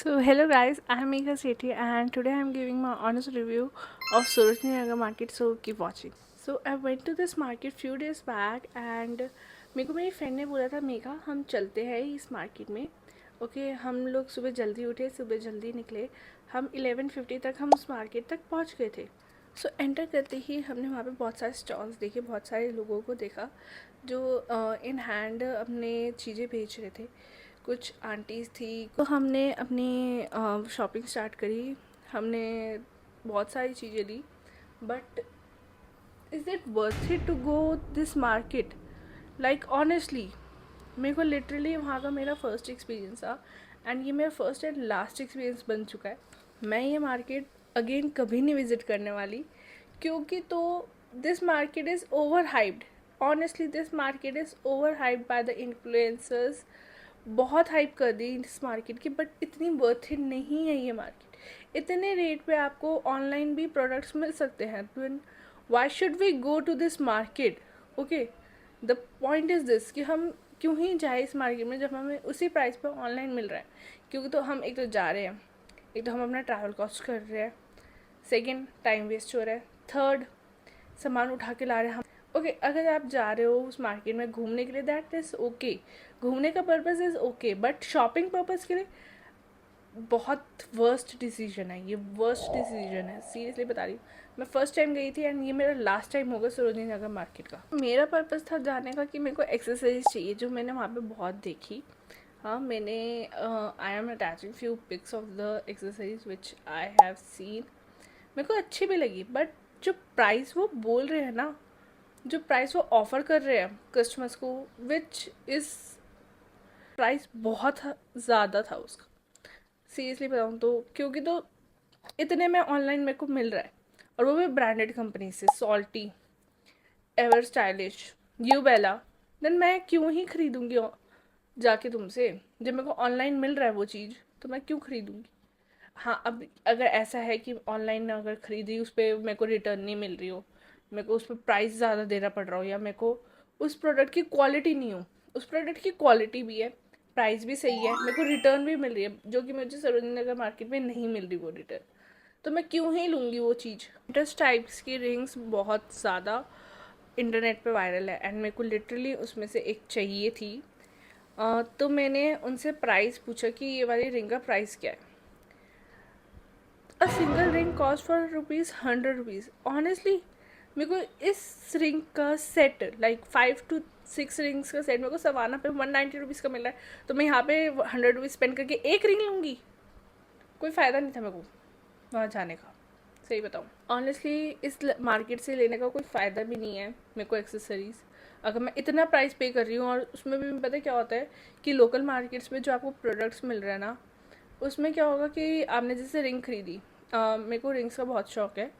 So hello guys, I am Megha Sethi and today I am giving my honest review of Sarojini Nagar market. So keep watching. So I went to this market few days back and मेरे को मेरी friend ने बोला था मेघा हम चलते हैं इस मार्केट में. ओके हम लोग सुबह जल्दी उठे, सुबह जल्दी निकले. हम 11:50 तक हम उस मार्केट तक पहुंच गए थे. सो एंटर करते ही हमने वहाँ पे बहुत सारे स्टॉल्स देखे, बहुत सारे लोगों को देखा जो इन हैंड अपने चीज़ें बेच रहे थे. कुछ आंटीज़ थी. तो हमने अपनी शॉपिंग स्टार्ट करी. हमने बहुत सारी चीज़ें ली. But is it worth it to go this market? Like honestly मेरे को लिटरली वहाँ का मेरा फ़र्स्ट एक्सपीरियंस था एंड ये मेरा फर्स्ट एंड लास्ट एक्सपीरियंस बन चुका है. मैं ये मार्केट अगेन कभी नहीं विज़िट करने वाली क्योंकि तो this market is over hyped. Honestly this market is over hyped by the influencers. बहुत हाइप कर दी इस मार्केट की बट इतनी वर्थ इट नहीं है ये मार्केट. इतने रेट पे आपको ऑनलाइन भी प्रोडक्ट्स मिल सकते हैं. Then why should we go to this market? Okay the point is this कि हम क्यों ही जाए इस मार्केट में जब हमें उसी प्राइस पे ऑनलाइन मिल रहा है. क्योंकि तो हम एक तो जा रहे हैं, एक तो हम अपना ट्रैवल कॉस्ट कर रहे हैं, सेकेंड टाइम वेस्ट हो रहा है, थर्ड सामान उठा के ला रहे हैं हम. ओके अगर आप जा रहे हो उस मार्केट में घूमने के लिए दैट इज़ ओके. घूमने का purpose is okay but shopping purpose के लिए बहुत वर्स्ट डिसीजन है ये. वर्स्ट डिसीजन है, सीरियसली बता रही हूँ. मैं फ़र्स्ट टाइम गई थी एंड ये मेरा लास्ट टाइम होगा सरोजनी नगर मार्केट का. मेरा पर्पज़ था जाने का कि मेरे को एक्सेसरीज चाहिए जो मैंने वहाँ पे बहुत देखी. हाँ मैंने I am attaching few pics of the accessories which I have seen. मेरे को अच्छी भी लगी बट जो प्राइस वो बोल रहे हैं ना, जो प्राइस वो ऑफ़र कर रहे हैं कस्टमर्स को, विच इज़ प्राइस बहुत ज़्यादा था उसका. सीरियसली बताऊँ तो क्योंकि तो इतने में ऑनलाइन मेरे को मिल रहा है और वो भी ब्रांडेड कंपनी से, सॉल्टी, एवर स्टाइलिश, यूबेला. देन मैं क्यों ही खरीदूँगी जाके तुमसे जब मेरे को ऑनलाइन मिल रहा है वो चीज़. तो मैं क्यों खरीदूँगी? हाँ अब अगर ऐसा है कि ऑनलाइन अगर खरीदी उस पर मेरे को रिटर्न नहीं मिल रही हो, मेरे को उस पर प्राइस ज़्यादा देना पड़ रहा हो, या मेरे को उस प्रोडक्ट की क्वालिटी नहीं हो. उस प्रोडक्ट की क्वालिटी भी है, प्राइस भी सही है, मेरे को रिटर्न भी मिल रही है जो कि मुझे सरोजनी नगर मार्केट में नहीं मिल रही वो रिटर्न. तो मैं क्यों ही लूँगी वो चीज़. इंटरेस्ट टाइप्स की रिंग्स बहुत ज़्यादा इंटरनेट पे वायरल है एंड मेरे को लिटरली उसमें से एक चाहिए थी. तो मैंने उनसे प्राइस पूछा कि ये वाली रिंग का प्राइस क्या है. A single ring cost for ₹100. Honestly मेरे को इस रिंग का सेट लाइक 5 to 6 रिंग्स का सेट मेरे को सवाना पे ₹190 का मिल रहा है. तो मैं यहाँ पे ₹100 स्पेंड करके एक रिंग लूँगी. कोई फ़ायदा नहीं था मेरे को वहाँ जाने का, सही बताऊँ. ऑनेस्टली इस मार्केट से लेने का कोई फ़ायदा भी नहीं है मेरे को एक्सेसरीज़. अगर मैं इतना प्राइस पे कर रही हूँ और उसमें भी पता है क्या होता है कि लोकल मार्केट्स में जो आपको प्रोडक्ट्स मिल रहे हैं ना, उसमें क्या होगा कि आपने जैसे रिंग खरीदी. मेरे को रिंग्स का बहुत शौक है.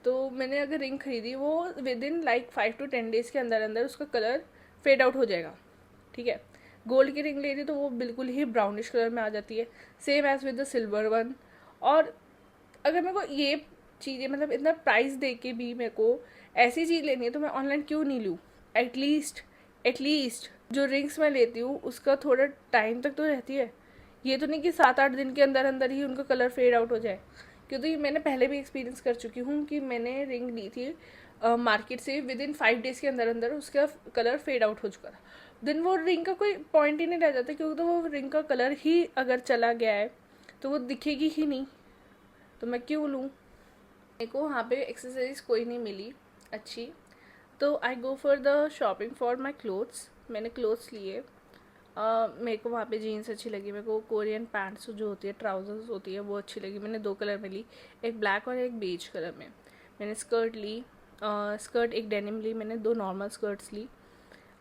तो मैंने अगर रिंग खरीदी वो with in like 5 to 10 days के अंदर अंदर उसका कलर फेड आउट हो जाएगा. ठीक है. गोल्ड की रिंग ले रही तो वो बिल्कुल ही ब्राउनिश कलर में आ जाती है, same as with the silver one. और अगर मेरे को ये चीज़ें मतलब इतना प्राइस दे के भी मेरे को ऐसी चीज़ लेनी है तो मैं ऑनलाइन क्यों नहीं लूँ. एटलीस्ट जो रिंग्स मैं लेती हूँ उसका थोड़ा टाइम तक तो रहती है. ये तो नहीं कि 7-8 दिन के अंदर अंदर ही उनका कलर फेड आउट हो जाए. क्योंकि मैंने पहले भी एक्सपीरियंस कर चुकी हूँ कि मैंने रिंग ली थी मार्केट से, विद इन 5 days के अंदर अंदर उसका कलर फेड आउट हो चुका था. देन वो रिंग का कोई पॉइंट ही नहीं रह जाता क्योंकि तो वो रिंग का कलर ही अगर चला गया है तो वो दिखेगी ही नहीं. तो मैं क्यों लूँ. मेरे को वहाँ पे एक्सेसरीज कोई नहीं मिली अच्छी. तो I go for the shopping for my clothes. मैंने क्लोथ्स लिए. मेरे को वहाँ पे जीन्स अच्छी लगी, मेरे को कोरियन पैंट्स जो होती है, ट्राउजर्स होती है, वो अच्छी लगी. मैंने 2 कलर में ली, एक ब्लैक और एक बेज कलर में. मैंने स्कर्ट ली. स्कर्ट एक डेनिम ली मैंने, 2 नॉर्मल स्कर्ट्स ली.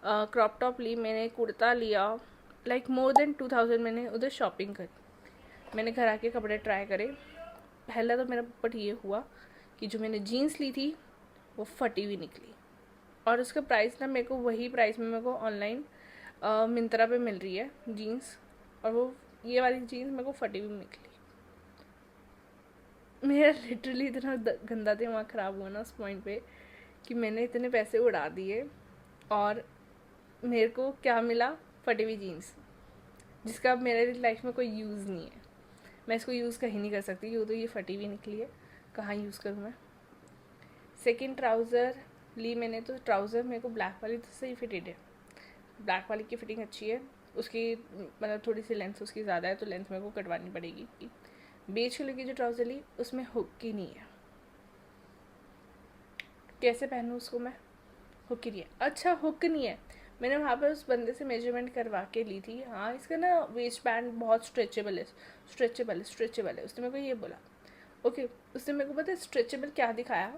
क्रॉप टॉप ली मैंने, कुर्ता लिया. लाइक मोर देन 2000 मैंने उधर शॉपिंग करी. मैंने घर आके कपड़े ट्राई करे. पहला तो मेरा बट ये हुआ कि जो मैंने जीन्स ली थी वो फटी हुई निकली. और उसका प्राइस ना मेरे को वही प्राइस में मेरे को ऑनलाइन मिंत्रा पे मिल रही है जीन्स, और वो ये वाली जीन्स मेरे को फटी हुई निकली. मेरा लिटरली इतना गंदा दिमाग ख़राब हुआ ना उस पॉइंट पे कि मैंने इतने पैसे उड़ा दिए और मेरे को क्या मिला, फटी हुई जीन्स जिसका अब मेरे लाइफ में कोई यूज़ नहीं है. मैं इसको यूज़ कहीं नहीं कर सकती क्योंकि तो ये फटी हुई निकली है, कहाँ यूज़ करूँ मैं। सेकंड ट्राउज़र ली मैंने, तो ट्राउज़र मेरे को ब्लैक वाली तो सही फिटेड है, ब्लैक वाली की फिटिंग अच्छी है, उसकी मतलब थोड़ी सी लेंथ उसकी ज़्यादा है तो लेंथ मेरे को कटवानी पड़ेगी। बेज कलर की जो ट्राउज़र ली उसमें हुक की नहीं है, कैसे पहनूँ उसको मैं, हुक की नहीं है। अच्छा हुक नहीं है, मैंने वहाँ पर उस बंदे से मेजरमेंट करवा के ली थी। हाँ इसका ना वेस्ट बैंड बहुत स्ट्रेचेबल है, स्ट्रेचेबल है, उसने मेरे को ये बोला। ओके, उसने मेरे को पता है स्ट्रेचेबल क्या दिखाया,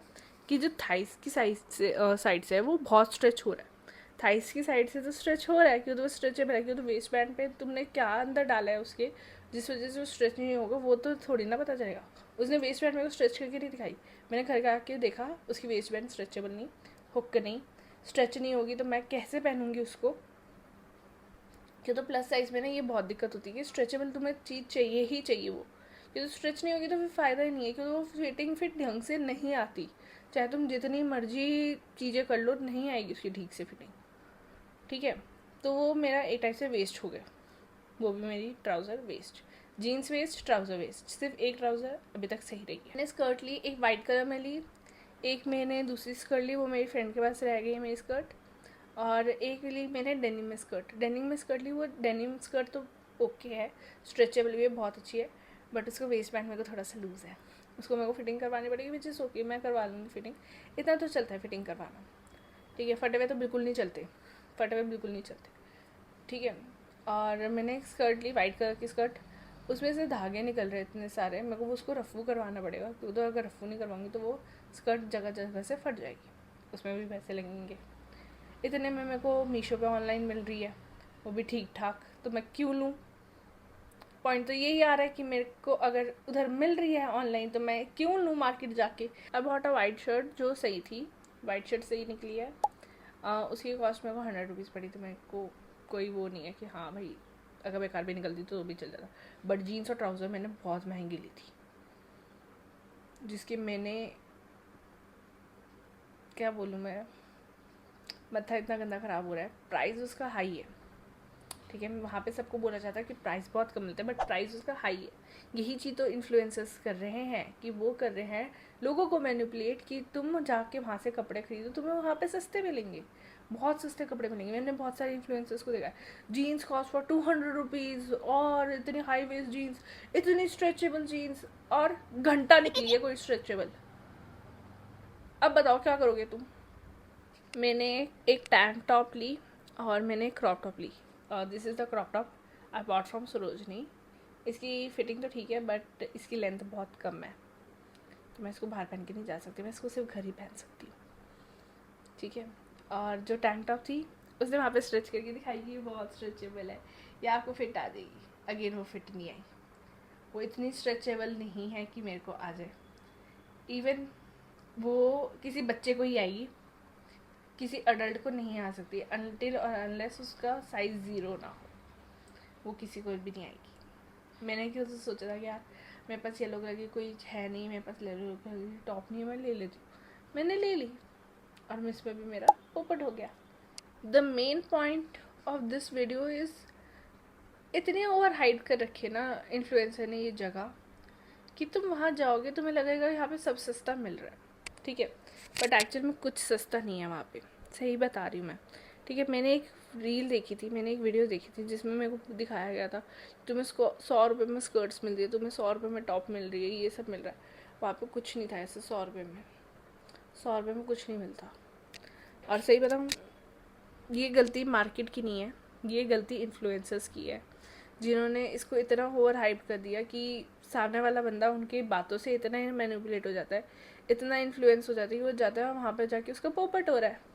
कि जो थाइस की साइड से है वो बहुत स्ट्रेच हो रहा है। थाइस की साइड से तो स्ट्रेच हो रहा है क्योंकि वो स्ट्रेचेबल है, क्योंकि वेस्ट बैंड पे तुमने क्या अंदर डाला है उसके, जिस वजह से वो स्ट्रेच नहीं होगा, वो तो थोड़ी ना पता चलेगा। उसने वेस्ट बैंड मेरे को स्ट्रेच करके नहीं दिखाई, मैंने घर का आके देखा उसकी वेस्ट बैंड स्ट्रेचेबल नहीं, हुक नहीं, स्ट्रेच नहीं होगी तो मैं कैसे पहनूंगी उसको। क्यों तो प्लस साइज़ में ना ये बहुत दिक्कत होती है कि स्ट्रेचेबल तुम्हें चीज़ चाहिए ही चाहिए वो, क्योंकि तो स्ट्रेच नहीं होगी तो फिर फ़ायदा ही नहीं है, क्योंकि वो फिटिंग फिट ढंग से नहीं आती, चाहे तुम जितनी मर्जी चीज़ें कर लो नहीं आएगी उसकी ठीक से फिटिंग। ठीक है, तो वो मेरा एक टाइप से वेस्ट हो गया, वो भी मेरी trouser waist, jeans waist, trouser waist, सिर्फ एक ट्राउज़र अभी तक सही रही है। मैंने स्कर्ट ली, एक वाइट कलर में ली, एक मैंने दूसरी स्कर्ट ली, वो मेरी फ्रेंड के पास रह गई है मेरी स्कर्ट, और एक ली मैंने डेनिम में स्कर्ट, ली। वो डेनिम स्कर्ट तो ओके है, स्ट्रेचेबल भी है, बहुत अच्छी है, बट उसका वेस्ट बैंड मेरे को थोड़ा सा लूज़ है, उसको मेरे को फिटिंग करवानी पड़ेगी, विच इज़ ओके, मैं करवा लूँगी फिटिंग, इतना तो चलता है फिटिंग करवाना। ठीक है, फटे हुए तो बिल्कुल नहीं चलते, ठीक है। और मैंने एक स्कर्ट ली, वाइट कलर की स्कर्ट, उसमें से धागे निकल रहे इतने सारे, मेरे को उसको रफ़ू करवाना पड़ेगा, क्योंकि तो अगर रफ़ू नहीं करवाऊंगी तो वो स्कर्ट जगह जगह से फट जाएगी, उसमें भी पैसे लगेंगे। इतने में मेरे को मीशो पे ऑनलाइन मिल रही है, वो भी ठीक ठाक, तो मैं क्यों लूँ। पॉइंट तो यही आ रहा है कि मेरे को अगर उधर मिल रही है ऑनलाइन तो मैं क्यों लूँ मार्केट जाके। अब बॉट अ वाइट शर्ट जो सही थी, वाइट शर्ट सही निकली है, उसकी कॉस्ट मेरे को 100 रुपीज़ पड़ी, तो मेरे को कोई वो नहीं है कि हाँ भाई अगर बेकार भी निकलती तो भी चल जाता। बट जीन्स और ट्राउज़र मैंने बहुत महंगी ली थी, जिसकी मैंने क्या बोलूँ मैं, मत्था इतना गंदा ख़राब हो रहा है। प्राइस उसका हाई है, ठीक है, वहाँ पे सबको बोला जाता है कि प्राइस बहुत कम मिलता है, बट प्राइस उसका हाई है। यही चीज़ तो इन्फ्लुएंसर्स कर रहे हैं कि वो कर रहे हैं लोगों को मैनिपुलेट, कि तुम जाके वहाँ से कपड़े खरीदो, तुम्हें वहाँ पे सस्ते मिलेंगे, बहुत सस्ते कपड़े मिलेंगे। मैंने बहुत सारे इन्फ्लुएंसर्स को देखा है, जीन्स कॉस्ट फॉर 200 रुपीज़, और इतनी हाई वेस्ट जीन्स, इतनी स्ट्रेचेबल जीन्स, और घंटा निकली है कोई स्ट्रेचेबल। अब बताओ क्या करोगे तुम। मैंने एक टैंक टॉप ली और मैंने क्रॉप टॉप ली, this is the crop top I bought from Sarojini. इसकी फिटिंग तो ठीक है बट इसकी लेंथ बहुत कम है, तो मैं इसको बाहर पहन के नहीं जा सकती, मैं इसको सिर्फ घर ही पहन सकती हूँ। ठीक है, और जो टैंक टॉप थी उसने वहाँ पे स्ट्रेच करके दिखाई कि बहुत स्ट्रेचेबल है, या आपको फिट आ जाएगी, अगेन वो फिट नहीं आई, वो इतनी स्ट्रेचेबल नहीं है कि मेरे को आ जाए। इवन वो किसी बच्चे को ही आएगी, किसी अडल्ट को नहीं आ सकती, अनटिल और अनलेस उसका साइज़ 0 ना हो, वो किसी को भी नहीं आएगी। मैंने क्यों तो सोचा था कि यार मेरे पास येलो कलर की कोई है नहीं, मेरे पास येलो कलर की टॉप नहीं है, मैं ले लेती हूँ, मैंने ले ली और मिस पे भी मेरा पोपट हो गया। The main point of this video is, इतने ओवर हाइड कर रखे ना इन्फ्लुएंसर ने ये जगह, कि तुम वहाँ जाओगे तुम्हें लगेगा यहाँ पे सब सस्ता मिल रहा है, ठीक है, बट एक्चुअल में कुछ सस्ता नहीं है वहाँ पे, सही बता रही हूँ मैं। ठीक है, मैंने एक रील देखी थी, मैंने एक वीडियो देखी थी जिसमें मेरे को दिखाया गया था तुम्हें 100 रुपये में स्कर्ट्स मिल रही है, तुम्हें 100 रुपये में टॉप मिल रही है, ये सब मिल रहा है। वहाँ पे कुछ नहीं था ऐसे, 100 रुपये में, 100 रुपये में कुछ नहीं मिलता। और सही बताऊँ, ये गलती मार्केट की नहीं है, ये गलती इन्फ्लुएंसर्स की है, जिन्होंने इसको इतना ओवर हाइप कर दिया कि सामने वाला बंदा उनकी बातों से इतना ही मैनिपुलेट हो जाता है, इतना इन्फ्लुएंस हो जाता है कि वो जाता है वहाँ पर जाके उसका पोपट हो रहा है,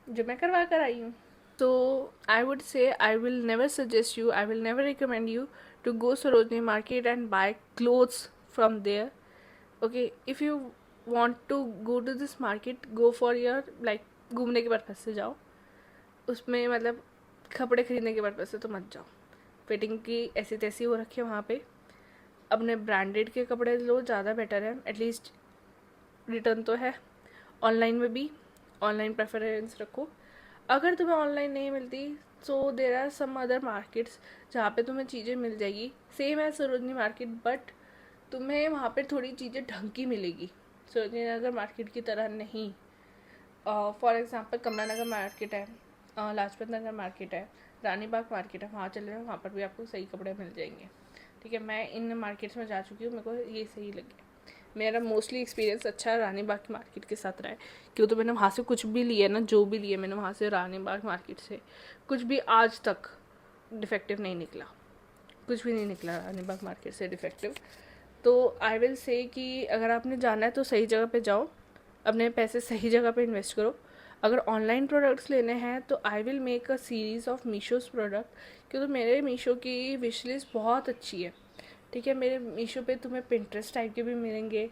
जो मैं करवा कर आई हूँ। तो I would say I will never suggest you, I will never recommend you to go Sarojini market and buy clothes from there. Okay, if you want to go to this market, go for your like घूमने के purpose से जाओ, उसमें मतलब कपड़े खरीदने के purpose से तो मत जाओ। फिटिंग की ऐसी तैसी हो रखी है वहाँ पे, अपने ब्रांडेड के कपड़े लो, ज़्यादा बेटर है, एटलीस्ट रिटर्न तो है। ऑनलाइन में भी ऑनलाइन प्रेफरेंस रखो, अगर तुम्हें ऑनलाइन नहीं मिलती so there are some other markets जहाँ पे तुम्हें चीज़ें मिल जाएगी सेम है सरोजनी मार्केट, बट तुम्हें वहाँ पे थोड़ी चीज़ें ढंग की मिलेगी, सरोजनी नगर मार्केट की तरह नहीं। For example Kamla Nagar market है, लाजपत नगर मार्केट है, रानी बाग मार्केट है, वहाँ चले जाओ, वहाँ पर भी आपको सही कपड़े मिल जाएंगे। ठीक है, मैं इन मार्केट्स में जा चुकी हूँ, मेरे को ये सही लगे। मेरा मोस्टली एक्सपीरियंस अच्छा रानी बाग की मार्केट के साथ रहा है, क्यों तो मैंने वहाँ से कुछ भी लिया ना, जो भी लिया मैंने वहाँ से रानी बाग मार्केट से, कुछ भी आज तक डिफेक्टिव नहीं निकला, कुछ भी नहीं निकला रानी बाग मार्केट से डिफेक्टिव। तो आई विल से कि अगर आपने जाना है तो सही जगह पे जाओ, अपने पैसे सही जगह पे इन्वेस्ट करो। अगर ऑनलाइन प्रोडक्ट्स लेने हैं तो I will make a series of Meesho's product, क्योंकि मेरे मीशो की विश लिस्ट बहुत अच्छी है। ठीक है, मेरे मीशो पे तुम्हें पिंटरेस्ट टाइप के भी मिलेंगे,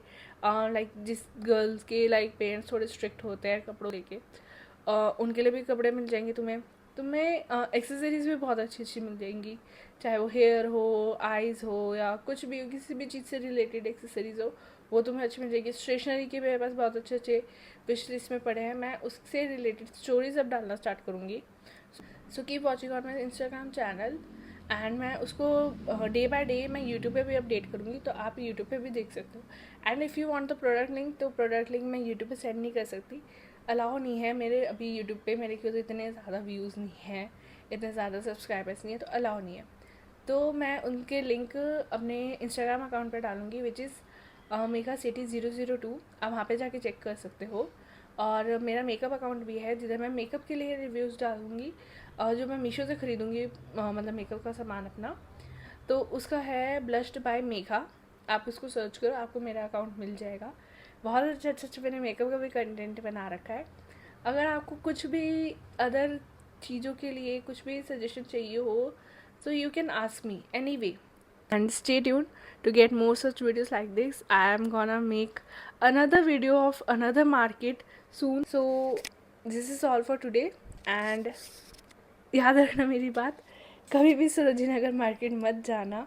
लाइक जिस गर्ल्स के लाइक पेरेंट्स थोड़े स्ट्रिक्ट होते हैं कपड़ों लेके, उनके लिए भी कपड़े मिल जाएंगे। तुम्हें एक्सेसरीज़ भी बहुत अच्छी अच्छी मिल जाएंगी, चाहे वो हेयर हो, आइज़ हो, या कुछ भी हो, किसी भी चीज़ से रिलेटेड एक्सेसरीज़ हो, वो तुम्हें अच्छी मिल जाएगी। स्टेशनरी के मेरे पास बहुत अच्छे अच्छे विश लिस्ट में पड़े हैं, मैं उससे रिलेटेड स्टोरीज अब डालना स्टार्ट करूँगी। So keep watching on my Instagram channel, and मैं उसको डे बाय डे मैं यूट्यूब पे भी अपडेट करूँगी, तो आप यूट्यूब पे भी देख सकते हो। And if you want the product link, तो प्रोडक्ट लिंक मैं यूट्यूब पे सेंड नहीं कर सकती, अलाउ नहीं है मेरे अभी यूट्यूब पे, मेरे क्यों तो इतने ज़्यादा व्यूज़ नहीं हैं, इतने ज़्यादा सब्सक्राइबर्स नहीं है, तो अलाउ नहीं है। तो मैं उनके लिंक अपने इंस्टाग्राम अकाउंट पर डालूँगी, विच इज़ मेघा सिटी 002, आप वहाँ पे जाके चेक कर सकते हो। और मेरा मेकअप अकाउंट भी है जिधर मैं मेकअप के लिए रिव्यूज़ डालूँगी, जो मैं मीशो से ख़रीदूँगी, मतलब मेकअप का सामान अपना, तो उसका है ब्लश्ड बाय मेघा, आप उसको सर्च करो, आपको मेरा अकाउंट मिल जाएगा। बहुत अच्छे अच्छे अच्छे मैंने मेकअप का भी कंटेंट बना रखा है। अगर आपको कुछ भी अदर चीज़ों के लिए कुछ भी सजेशन चाहिए हो, so you can ask me anyway. And stay tuned to get more such videos like this. I am gonna make another video of another market soon. So this is all for today. And याद रखना मेरी बात, कभी भी सरोजिनी नगर market मत जाना,